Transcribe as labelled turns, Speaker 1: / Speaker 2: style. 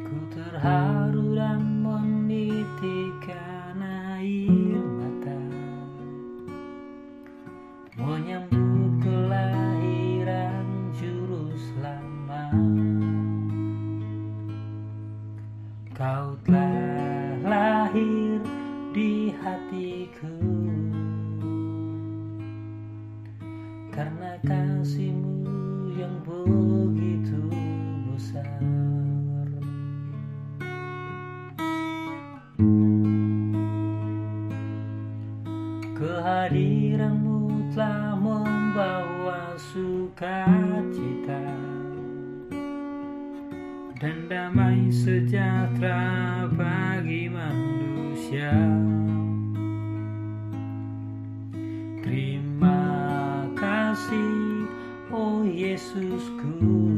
Speaker 1: Ku terharu dan menitikkan air mata menyambut kelahiran Juru Selamat. Kau telah lahir di hatiku karena kasih-Mu yang begitu besar. Kehadiran-Mu telah membawa sukacita dan damai sejahtera bagi manusia. Terima kasih, oh Yesusku.